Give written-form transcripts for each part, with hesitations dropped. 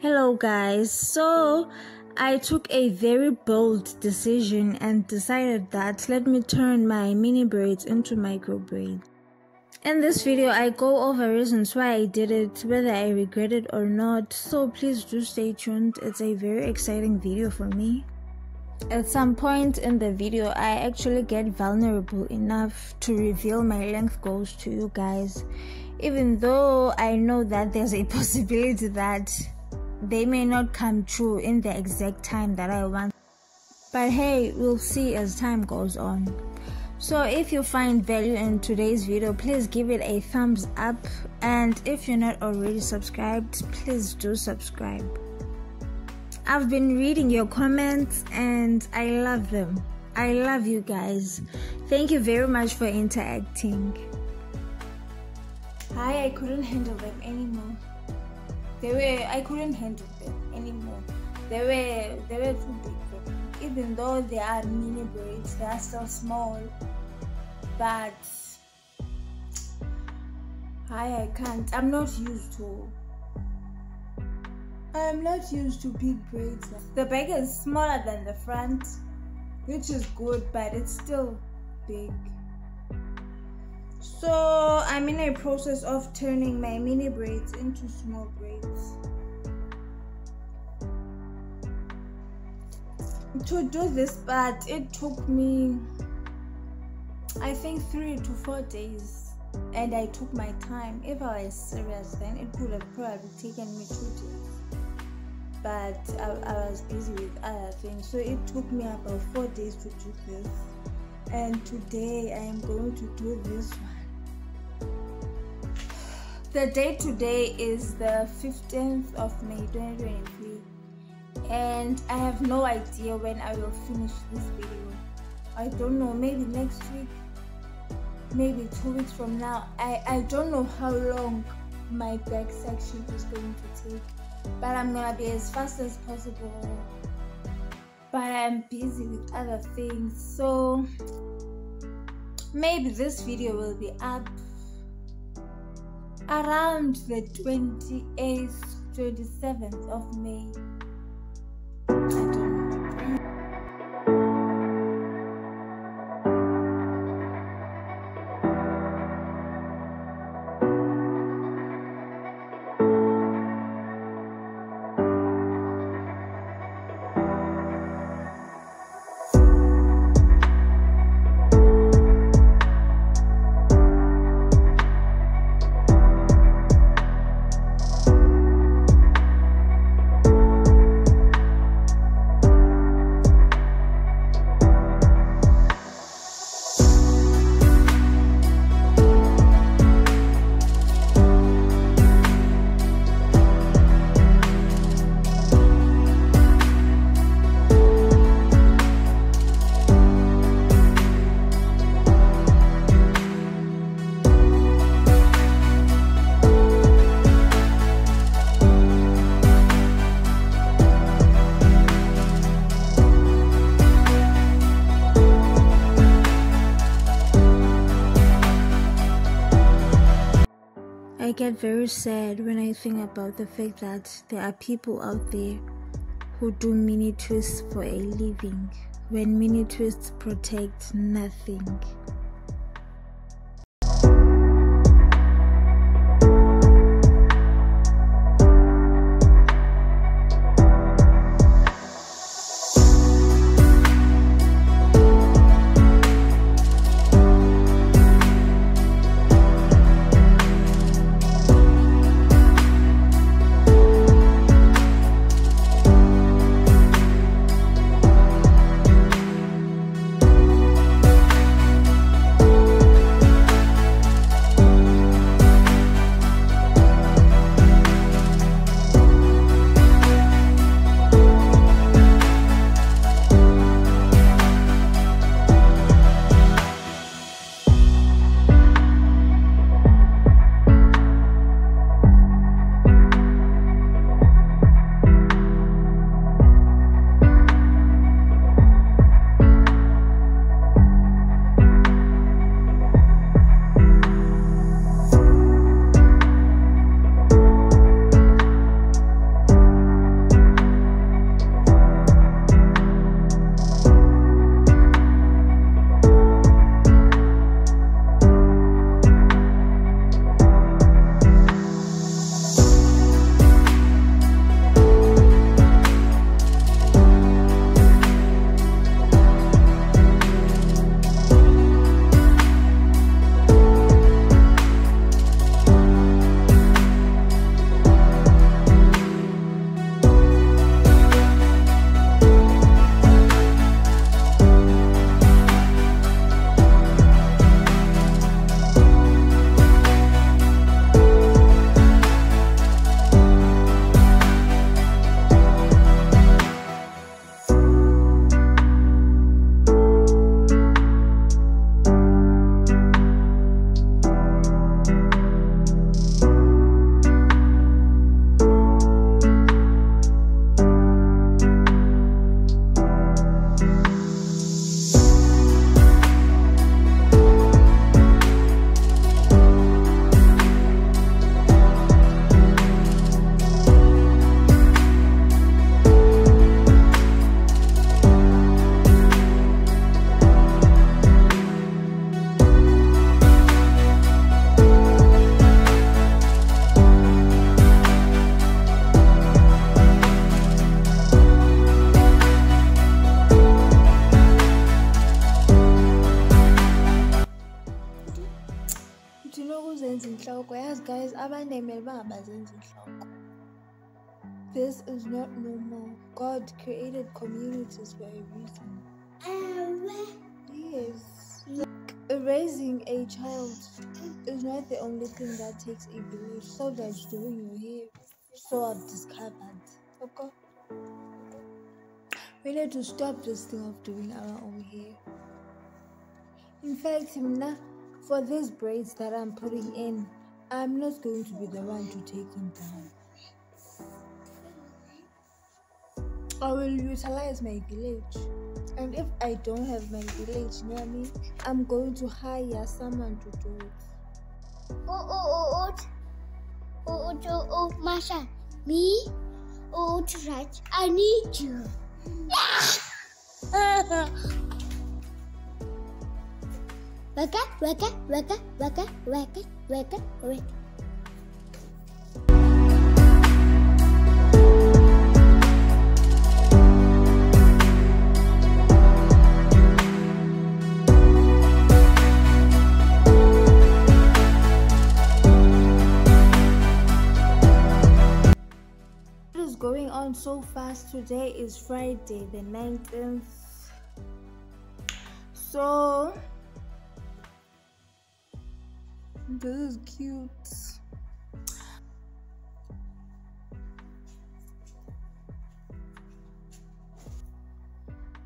Hello guys, so I took a very bold decision and decided that let me turn my mini braids into micro braids. In this video I go over reasons why I did it, whether I regret it or not, so please do stay tuned. It's a very exciting video for me. At some point in the video I actually get vulnerable enough to reveal my length goals to you guys, even though I know that there's a possibility that they may not come true in the exact time that I want. But hey, we'll see as time goes on. So if you find value in today's video, please give it a thumbs up. And if you're not already subscribed, please do subscribe. I've been reading your comments and I love them. I love you guys. Thank you very much for interacting. I couldn't handle them anymore. I couldn't handle them anymore. They were too big for me. Even though they are mini braids, they are still small. But I can't. I'm not used to big braids. The back is smaller than the front, which is good, but it's still big. So I'm in a process of turning my mini braids into small braids. To do this part, it took me, I think, 3 to 4 days, and I took my time. If I was serious, then it could have probably taken me 2 days, but I was busy with other things, so it took me about 4 days to do this. And today I am going to do this one. The date today is the 15th of May 2023, and I have no idea when I will finish this video. I don't know, maybe next week, maybe 2 weeks from now. I don't know how long my back section is going to take, but I'm gonna be as fast as possible. But I'm busy with other things, so maybe this video will be up around the 28th, 27th of May. I don't know. I get very sad when I think about the fact that there are people out there who do mini twists for a living, when mini twists protect nothing. This is not normal. God created communities for a reason. Yes. Raising a child is not the only thing that takes a village. So that's doing your hair. So I've discovered. Okay. We need to stop this thing of doing our own hair. In fact, for these braids that I'm putting in, I'm not going to be the one to take them down. I will utilize my village. And if I don't have my village near me, I'm going to hire someone to do it. Masha, me? Raj, I need you. Waka. Going on so fast. Today is Friday the 19th. So this is cute.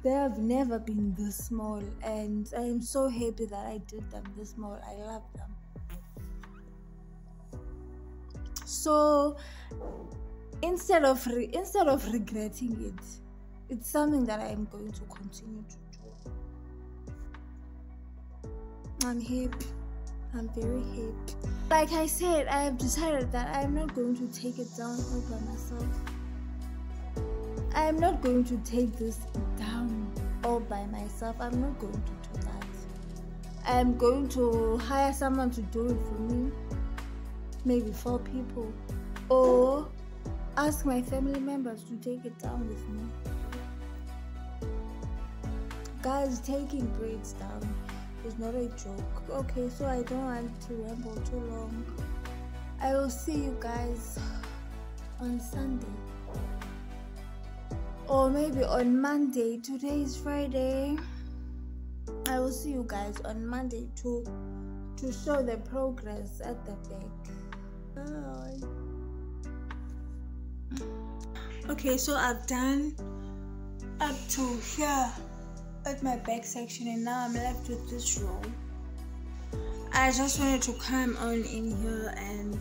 They have never been this small, and I am so happy that I did them this small. I love them. So instead of regretting it, it's something that I am going to continue to do. I'm happy. I'm very happy. Like I said, I have decided that I am not going to take it down all by myself. I am not going to take this down all by myself. I'm not going to do that. I am going to hire someone to do it for me. Maybe 4 people. Or ask my family members to take it down with me. Guys, taking braids down is not a joke. Okay, so I don't want to ramble too long. I will see you guys on Sunday. Or maybe on Monday. Today is Friday. I will see you guys on Monday to show the progress at the back. Bye. Okay, so I've done up to here at my back section, and now I'm left with this row. I just wanted to come on in here and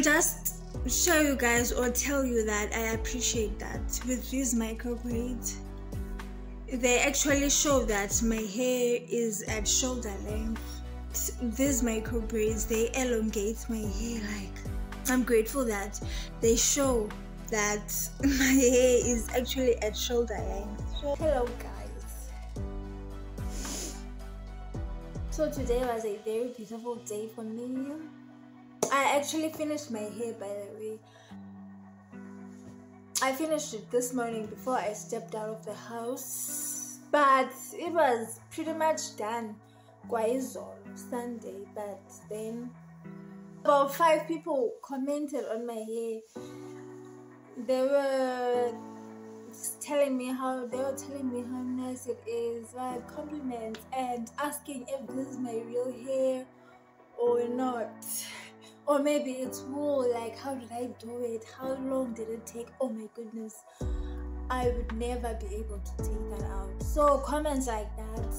just show you guys or tell you that I appreciate that with these micro braids. They actually show that my hair is at shoulder length. These micro braids, they elongate my hair. Like, I'm grateful that they show that my hair is actually at shoulder length. Hello guys. So today was a very beautiful day for me. I actually finished my hair, by the way. I finished it this morning before I stepped out of the house, but it was pretty much done Guaizol Sunday. But then about 5 people commented on my hair. They were telling me how nice it is, like compliments, and asking if this is my real hair or not. Or maybe it's wool, like how did I do it? How long did it take? Oh my goodness. I would never be able to take that out. So comments like that,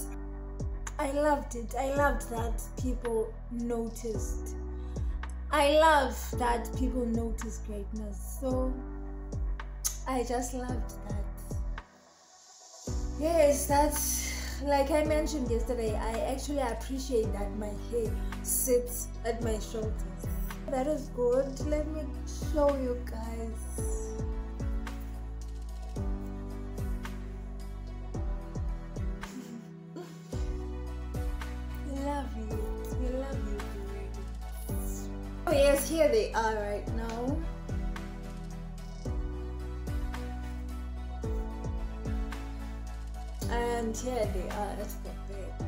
I loved it. I loved that people noticed. I love that people notice greatness. So I just loved that. Yes, that's like I mentioned yesterday. I actually appreciate that my hair sits at my shoulders. That is good. Let me show you guys. Love it. We love you. Oh yes, here they are right now. And here they are at the back.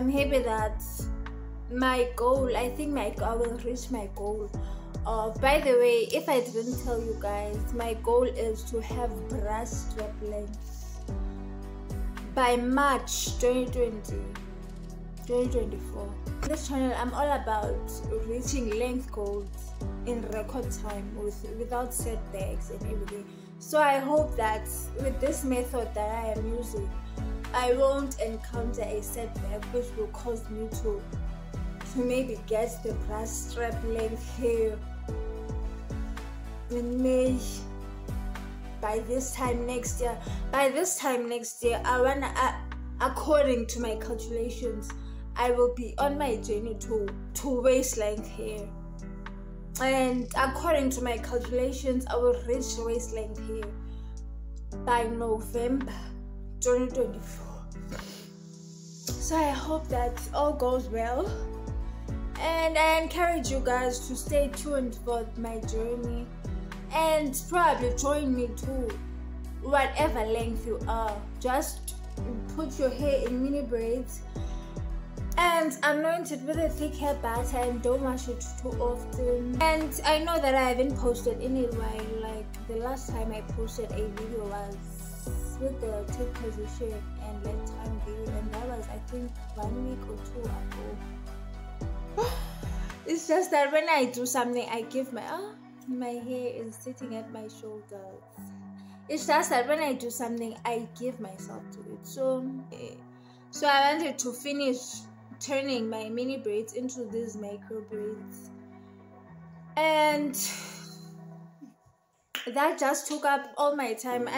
I'm happy that my goal, I think I will reach my goal. By the way, if I didn't tell you guys, my goal is to have breast strap length by March 2024. On this channel, I'm all about reaching length goals in record time without setbacks and everything. So I hope that with this method that I am using, I won't encounter a setback which will cause me to maybe get the breast strap length here in May. By this time next year, I wanna, according to my calculations, I will be on my journey to waist length here, and according to my calculations, I will reach waist length here by November 2024. So I hope that all goes well, and I encourage you guys to stay tuned for my journey and probably join me too. Whatever length you are, just put your hair in mini braids and anoint it with a thick hair butter and don't wash it too often. And I know that I haven't posted in a while. Like the last time I posted a video was with the tip position and leg time video, and that was I think 1 week or 2 ago. It's just that when I do something, I give my hair is sitting at my shoulders. It's just that when I do something, I give myself to it. So I wanted to finish turning my mini braids into these micro braids, and that just took up all my time.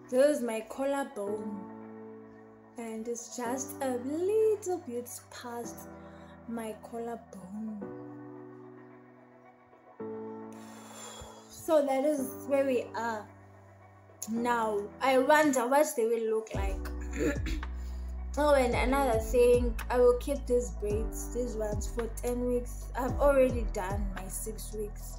This is my collarbone, and it's just a little bit past my collarbone. So that is where we are now. I wonder what they will look like. Oh, and another thing, I will keep these braids, these ones, for 10 weeks. I've already done my 6 weeks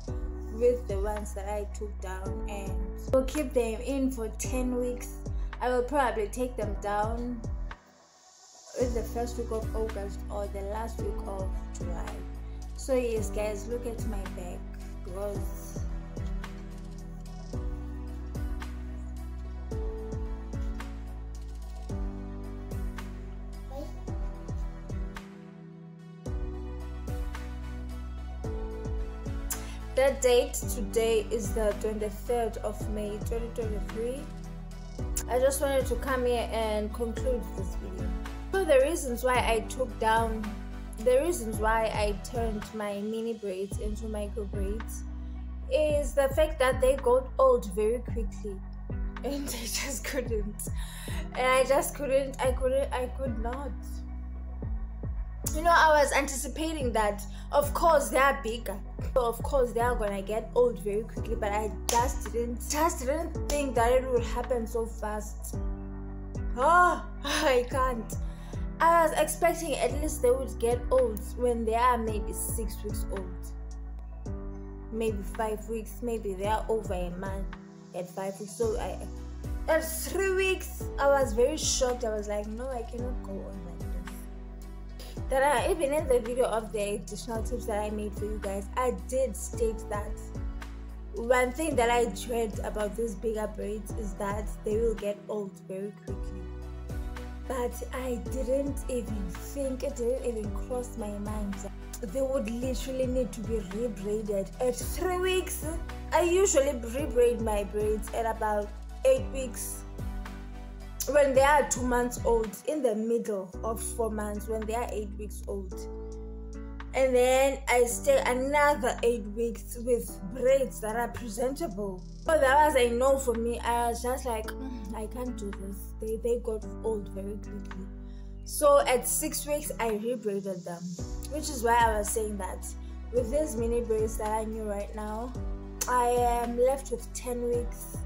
with the ones that I took down, and I'll keep them in for 10 weeks. I will probably take them down in the first week of August or the last week of July. So yes guys, look at my back, because the date today is the 23rd of May 2023. I just wanted to come here and conclude this video. So the reasons why I turned my mini braids into micro braids is the fact that they got old very quickly, and I just couldn't. I could not. You know, I was anticipating that, of course, they are bigger. So of course, they are gonna get old very quickly, but I just didn't think that it would happen so fast. I can't. I was expecting at least they would get old when they are maybe 6 weeks old. Maybe 5 weeks, maybe they are over a month at 5 weeks. So at 3 weeks, I was very shocked. I was like, no, I cannot go on like this. That even in the video of the additional tips that I made for you guys, I did state that one thing that I dread about these bigger braids is that they will get old very quickly. But I didn't even think, it didn't even cross my mind that they would literally need to be rebraided at 3 weeks. I usually rebraid my braids at about 8 weeks. When they are 2 months old, in the middle of 4 months, when they are 8 weeks old. And then I stay another 8 weeks with braids that are presentable. So that was a no for me. I was just like, I can't do this. They got old very quickly. So at 6 weeks, I rebraided them. Which is why I was saying that with these mini braids that I knew right now, I am left with 10 weeks.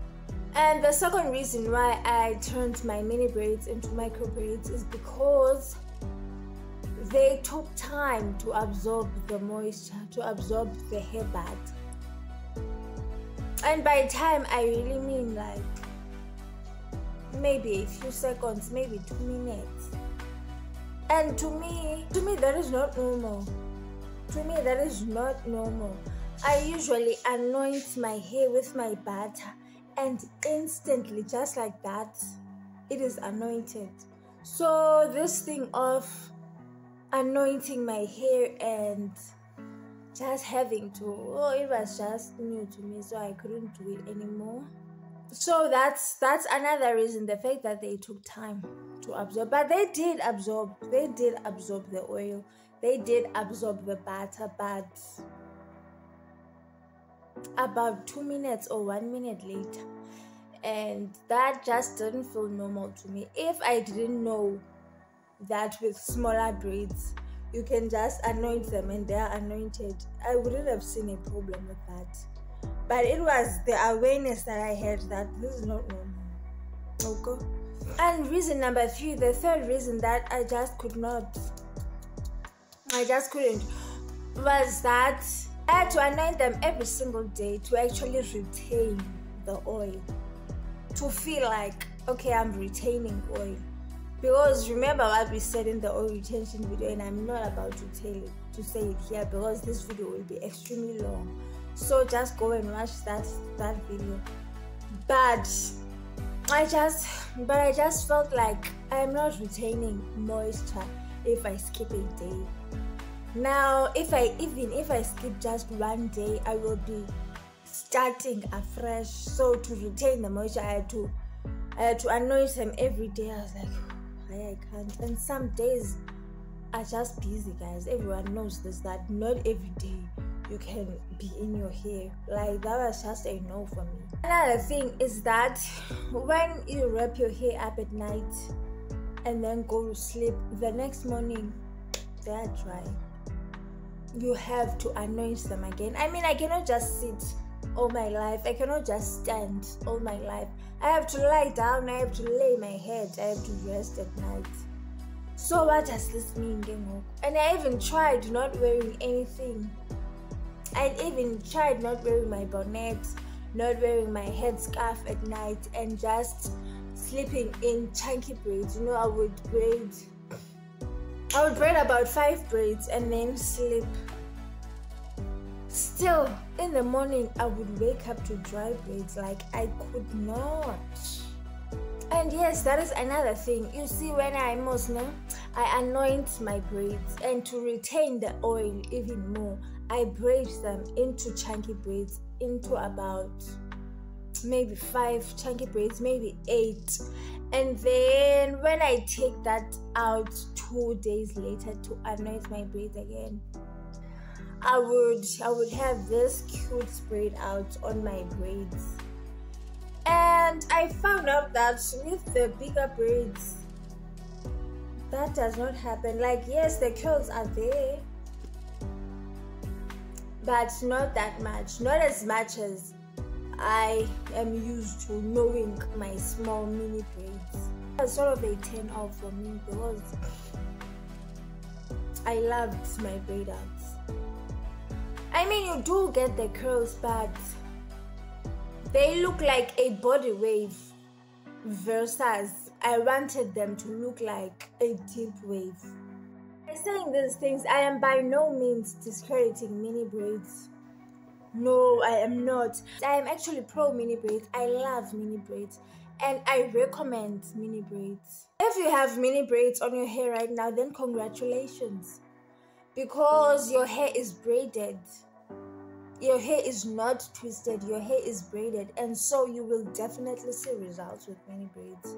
And the second reason why I turned my mini braids into micro braids is because they took time to absorb the moisture, to absorb the hair bath. And by time, I really mean like maybe a few seconds, maybe 2 minutes. And to me that is not normal. To me that is not normal. I usually anoint my hair with my butter, and instantly, just like that, it is anointed. So this thing of anointing my hair and just having to, it was just new to me, so I couldn't do it anymore. So that's another reason, the fact that they took time to absorb. But they did absorb the oil, they did absorb the butter, but about 2 minutes or 1 minute later. And that just didn't feel normal to me. If I didn't know that with smaller braids you can just anoint them and they are anointed, I wouldn't have seen a problem with that. But it was the awareness that I had that this is not normal. Okay. And reason number 3, the third reason that I just couldn't, was that I had to anoint them every single day to actually retain the oil, to feel like, okay, I'm retaining oil. Because remember what we said in the oil retention video, and I'm not about to say it here because this video will be extremely long. So just go and watch that video. But I just felt like I'm not retaining moisture if I skip a day. Now if I skip just one day, I will be starting afresh. So to retain the moisture, I had to anoint them every day. I was like, I can't. And some days are just busy, guys. Everyone knows this, that not every day you can be in your hair. Like, that was just a no for me. Another thing is that when you wrap your hair up at night and then go to sleep, the next morning they are dry. You have to anoint them again. I mean, I cannot just sit all my life. I cannot just stand all my life. I have to lie down. I have to lay my head. I have to rest at night. So what does this mean, Gengo? And I even tried not wearing anything. I even tried not wearing my bonnet, not wearing my headscarf at night, and just sleeping in chunky braids. You know, I would braid about 5 braids and then sleep. Still, in the morning, I would wake up to dry braids. Like, I could not. And yes, that is another thing. You see, when I'm Muslim, I anoint my braids, and to retain the oil even more, I braid them into chunky braids, into about maybe 5 chunky braids, maybe 8. And then when I take that out 2 days later to anoint my braids again, I would have this cute braid out on my braids. And I found out that with the bigger braids, that does not happen. Like, yes, the curls are there, but not that much, not as much as I am used to knowing my small mini braids. It's sort of a turn off for me because I loved my braid outs. I mean, you do get the curls, but they look like a body wave versus I wanted them to look like a deep wave. By saying these things, I am by no means discrediting mini braids. No, I am not. I am actually pro mini braids. I love mini braids and I recommend mini braids. If you have mini braids on your hair right now, then congratulations, because your hair is braided. Your hair is not twisted, your hair is braided, and so you will definitely see results with mini braids.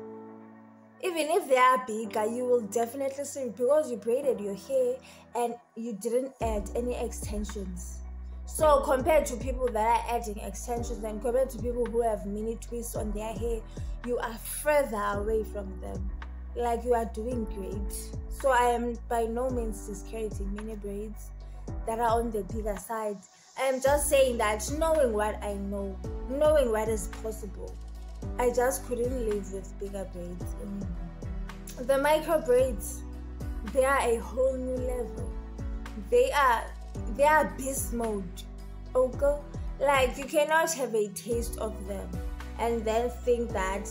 Even if they are bigger, you will definitely see it because you braided your hair and you didn't add any extensions. So compared to people that are adding extensions and compared to people who have mini twists on their hair, you are further away from them. Like, you are doing great. So I am by no means discrediting mini braids that are on the bigger side. I am just saying that knowing what I know, knowing what is possible, I just couldn't live with bigger braids anymore. The micro braids, they are a whole new level. They are beast mode. Okay? Like, you cannot have a taste of them and then think that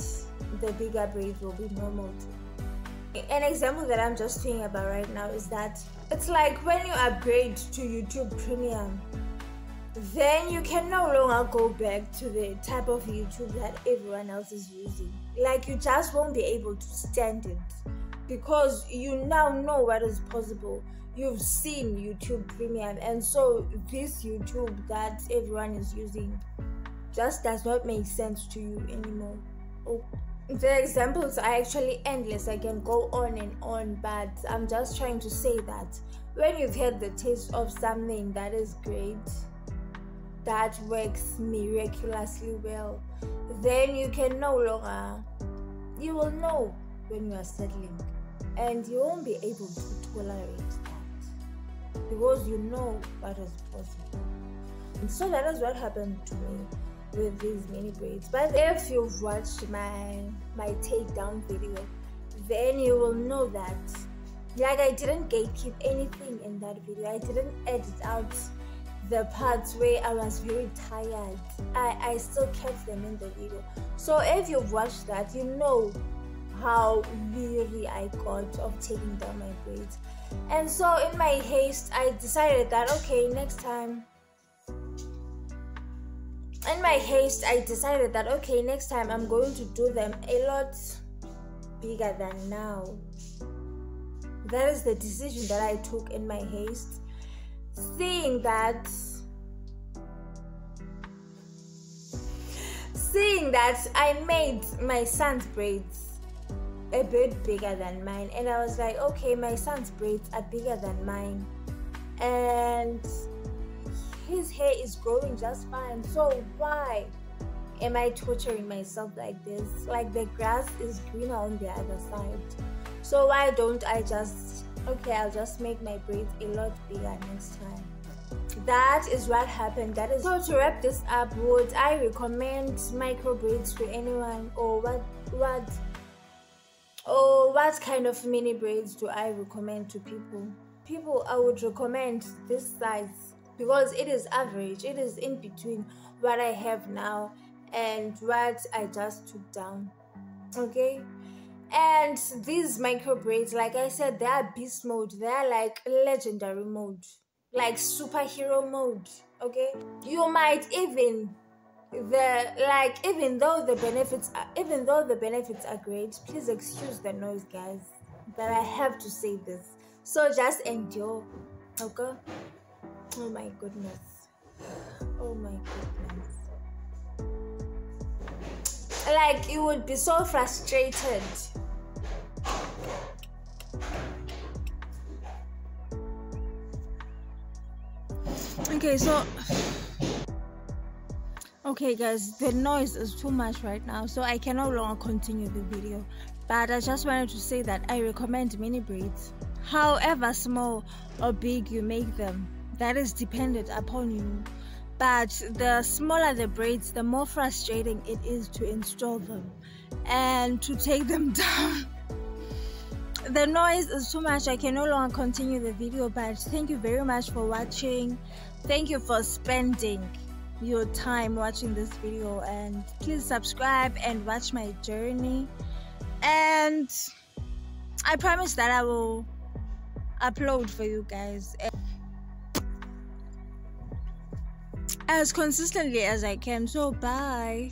the bigger braids will be normal too. An example that I'm just thinking about right now is that it's like when you upgrade to YouTube Premium, then you can no longer go back to the type of YouTube that everyone else is using. Like, you just won't be able to stand it because you now know what is possible. You've seen YouTube Premium, and so this YouTube that everyone is using just does not make sense to you anymore. Oh. The examples are actually endless. I can go on and on, but I'm just trying to say that when you've had the taste of something that is great, that works miraculously well, then you can no longer, you will know when you are settling, and you won't be able to tolerate that because you know what is possible. And so that is what happened to me with these mini braids. But if you've watched my takedown video, then you will know that, like, I didn't gatekeep anything in that video. I didn't edit out the parts where I was very tired. I still kept them in the video. So if you've watched that, you know how weary I got of taking down my braids. And so in my haste, I decided that, okay, next time I'm going to do them a lot bigger than now. That is the decision that I took in my haste, seeing that I made my son's braids a bit bigger than mine, and I was like, okay, my son's braids are bigger than mine, and his hair is growing just fine, so why am I torturing myself like this? Like, the grass is greener on the other side, so why don't I just, okay, I'll just make my braids a lot bigger next time. That is what happened. That is so. To wrap this up, would I recommend micro braids to anyone, or what kind of mini braids do I recommend to people? I would recommend this size because it is average. It is in between what I have now and what I just took down. Okay, and these micro braids, like I said, they are beast mode. They are like legendary mode, like superhero mode. Okay, you might even even though the benefits are great, please excuse the noise, guys, but I have to say this, so just endure. Okay. Oh my goodness. Like, you would be so frustrated. Okay guys, the noise is too much right now, so I can no longer continue the video, but I just wanted to say that I recommend mini braids, however small or big you make them. That is dependent upon you, but the smaller the braids, the more frustrating it is to install them and to take them down. The noise is too much. I can no longer continue the video, but thank you very much for watching. Thank you for spending your time watching this video, and please subscribe and watch my journey, and I promise that I will upload for you guys as consistently as I can. So bye.